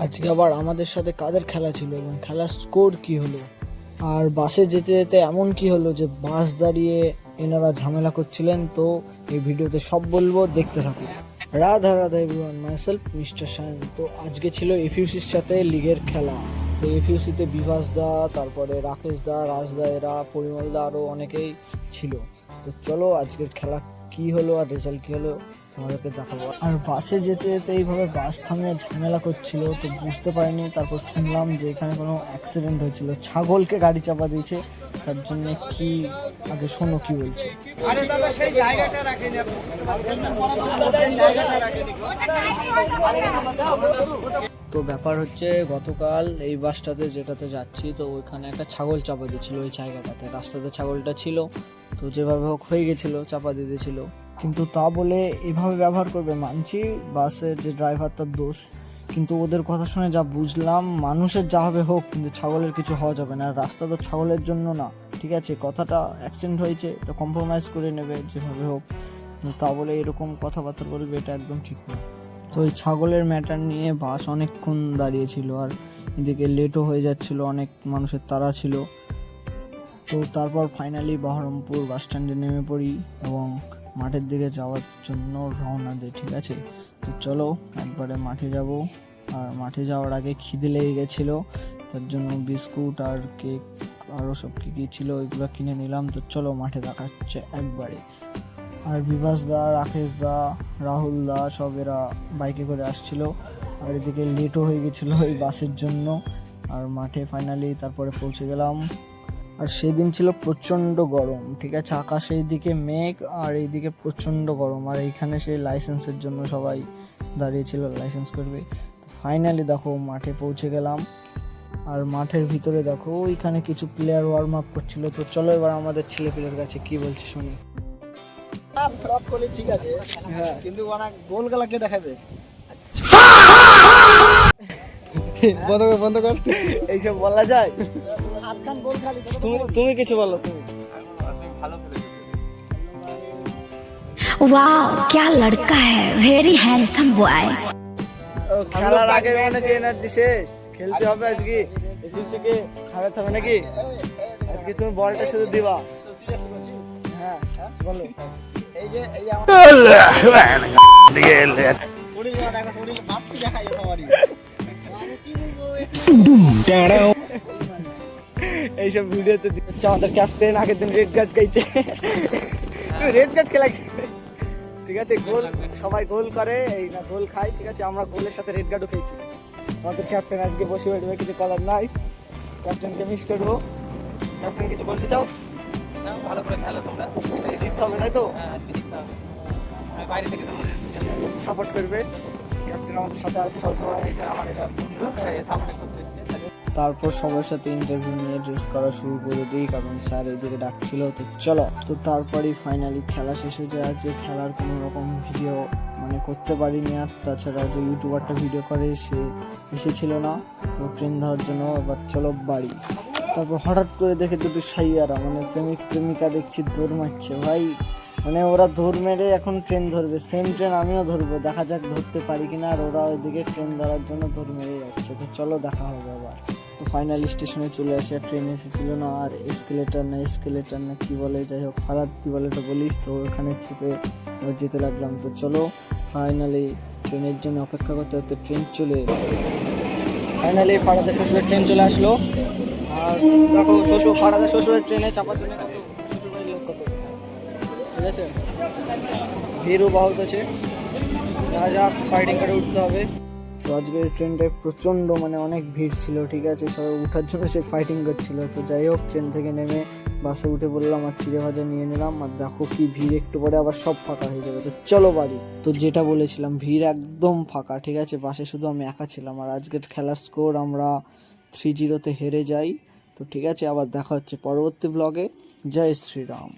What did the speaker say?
আজকে আবার আমাদের সাথে কাদের খেলা ছিল এবং খেলার স্কোর কি হলো, আর বাসে যেতে যেতে এমন কি হলো যে বাস দাঁড়িয়ে এনারা ঝামেলা করছিলেন। তো এই ভিডিওতে সব বলবো, দেখতে থাকুন। Radha Radha everyone, myself mister shine. তো আজকে ছিল এফইউসির সাথে লিগের খেলা। তো এফইউসিতে বিভাস দা, তারপরে রাকেশ দা, রাজ দা, এরা পরিমল দা, আরও অনেকেই ছিল। তো চলো আজকের খেলা কি হলো আর রেজাল্ট কি হলো তোমাদেরকে দেখাবো। আর বাসে যেতে যেতে এইভাবে বাস থামিয়ে ঝামেলা করছিল, তো বুঝতে পারিনি। তারপর শুনলাম যে এখানে কোনো অ্যাক্সিডেন্ট হয়েছিল, ছাগলকে গাড়ি চাপা দিয়েছে। তার জন্য কি, আগে শোনো কি বলছে। আরে দাদা সেই জায়গাটা রাখেনি আপনি। তো ব্যাপার হচ্ছে, গতকাল এই বাসটাতে যেটাতে যাচ্ছি, তো ওইখানে একটা ছাগল চাপা দিয়েছিল ওই জায়গাটাতে। রাস্তাতে ছাগলটা ছিল, তো যেভাবে হোক হয়ে গেছিলো, চাপা দিয়ে দিয়েছিল। কিন্তু তা বলে এভাবে ব্যবহার করবে, মানছি বাসের যে ড্রাইভার তার দোষ, কিন্তু ওদের কথা শুনে যা বুঝলাম, মানুষের যা হবে হোক, কিন্তু ছাগলের কিছু হওয়া যাবে না। রাস্তা তো ছাগলের জন্য না, ঠিক আছে? কথাটা অ্যাক্সিডেন্ট হয়েছে তো কম্প্রোমাইজ করে নেবে যেভাবে হোক, তা বলে এরকম কথাবার্তা বলবে, এটা একদম ঠিক না। তো ওই ছাগলের ম্যাটার নিয়ে বাস অনেকক্ষণ দাঁড়িয়েছিল, আর এদিকে লেটও হয়ে যাচ্ছিল, অনেক মানুষের তাড়া ছিল। তো তারপর ফাইনালি বহরমপুর বাস স্ট্যান্ডে নেমে পড়ি এবং মাঠের দিকে যাওয়ার জন্য রওনা দিই, ঠিক আছে? তো চলো একবারে মাঠে যাব। আর মাঠে যাওয়ার আগে খিদে লেগে গেছিলো, তার জন্য বিস্কুট আর কেক আরও সব কী কী ছিল ওইগুলো কিনে নিলাম। তো চলো মাঠে দেখা হচ্ছে একবারে। আর বিভাস দা, রাকেশ দা, রাহুল দা সব এরা বাইকে করে আসছিল, আর এদিকে লেটও হয়ে গেছিলো এই বাসের জন্য। আর মাঠে ফাইনালি তারপরে পৌঁছে গেলাম। আর সেদিন ছিল প্রচণ্ড গরম, ঠিক আছে? আকাশে এইদিকে মেঘ আর এইদিকে প্রচণ্ড গরম, আর এইখানে সেই লাইসেন্সের জন্য সবাই দাঁড়িয়েছিল, লাইসেন্স করবে। ফাইনালি দেখো মাঠে পৌঁছে গেলাম। আর মাঠের ভিতরে দেখো ওইখানে কিছু প্লেয়ার ওয়ার্ম আপ করছিল। তো চলো এবার আমাদের ছেলে পেলের কাছে কি বলছে শুনি। ফ্লপ করলে ঠিক আছে, হ্যাঁ, কিন্তু অনেক গোল গলা কে দেখাবে? বন্ধ কর এইসব বলা যায়? সাতখান গোল খালি তুমি কিছু বলো। তুমি ভালো খেলেছো। वाह क्या लड़का है, वेरी हैंडसम बॉय। খেলার আগে মনে হচ্ছে এনার্জি শেষ, খেলতে হবে আজকে। এফিসিকে খারাপ হবে নাকি? আজকে তুমি বলটা শুধু দিবা। হ্যাঁ বলো। এই যে শরীর দেখো, শরীর মাপটি দেখাই তোমারই। আমি কি বলবো, এইসব ভিডিওতে দিচ্ছে আমাদের ক্যাপ্টেন আগের দিন রেড কার্ড খাইছে। রেড কার্ড খেলা কি? ঠিক আছে, গোল সবাই গোল করে, এই না গোল খাই, ঠিক আছে? আমরা গোলের সাথে রেড কার্ডও খেয়েছি। আমাদের ক্যাপ্টেন আজকে বসে বেড়বে, কিছু করার নাই। ক্যাপ্টেনকে মিস করবো। ক্যাপ্টেন কিছু বলতে চাও? ভালো করে খেলো তোমরা, জিততে হবে, তাই তো? আজকে জিততে হবে। আমি বাইরে থেকে তোমাদের সাপোর্ট করবে, ক্যাপ্টেন আমাদের সাথে আছে সবসময়। সাপোর্ট করতে এসেছে। তারপর সবার সাথে ইন্টারভিউ নিয়ে ড্রেস করা শুরু করে দিই, কারণ স্যার এইদিকে ডাকছিল। তো চলো, তো তারপরেই ফাইনালি খেলা শেষ হয়ে যায়। যে খেলার কোনো রকম ভিডিও করতে পারিনি। আর তাছাড়া যে ইউটিউবারটা ভিডিও করে সে এসেছিল না, তো ট্রেন ধরার জন্য। এবার চলো বাড়ি। তারপর হঠাৎ করে দেখে দুটো সাইয়ারা, প্রেমিক প্রেমিকা দেখছি দৌড় মারছে ভাই। ওরা দৌড় মেরে এখন ট্রেন ধরবে, সেম ট্রেন আমিও ধরবো, দেখা যাক ধরতে পারি কিনা। আর ওরা ওইদিকে ট্রেন ধরার জন্য দৌড় মেরে যাচ্ছে। তো চলো দেখা হবে আবার। তো ফাইনালি স্টেশনে চলে আসে, আর ট্রেন এসেছিলো না। আর এসকেলেটার না কি বলে, যাই হোক ফারাদ কি বলে তো বলিস, তো ওখানে চেপে যেতে লাগলাম। তো চলো ফাইনালি ট্রেনের জন্য অপেক্ষা করতে করতে ট্রেন চলে এলো। ফাইনালি ফারাদের শ্বশুরের ট্রেন চলে আসলো। আর দেখো ফারাদের শ্বশুরের ট্রেনে চাপার জন্য কত শ্বশুরবাড়ির লোক কত, ঠিক আছে? ভিড়ও বহুত আছে, যা ফাইটিং করে উঠতে হবে। তো আজকের ট্রেনটায় প্রচণ্ড অনেক ভিড় ছিল, ঠিক আছে? সবাই উঠার জন্য সে ফাইটিং করছিল। তো যাই হোক ট্রেন থেকে নেমে বাসে উঠে বললাম, আর চিড়ে ভাজা নিয়ে নিলাম। আর দেখো কি ভিড়, একটু পরে আবার সব ফাঁকা হয়ে যাবে। তো চলো বাড়ি। তো যেটা বলেছিলাম, ভিড় একদম ফাঁকা, ঠিক আছে? বাসে শুধু আমি একা ছিলাম। আর আজকের খেলার স্কোর আমরা 3-0 হেরে যাই। তো ঠিক আছে, আবার দেখা হচ্ছে পরবর্তী ব্লগে। জয় শ্রীরাম।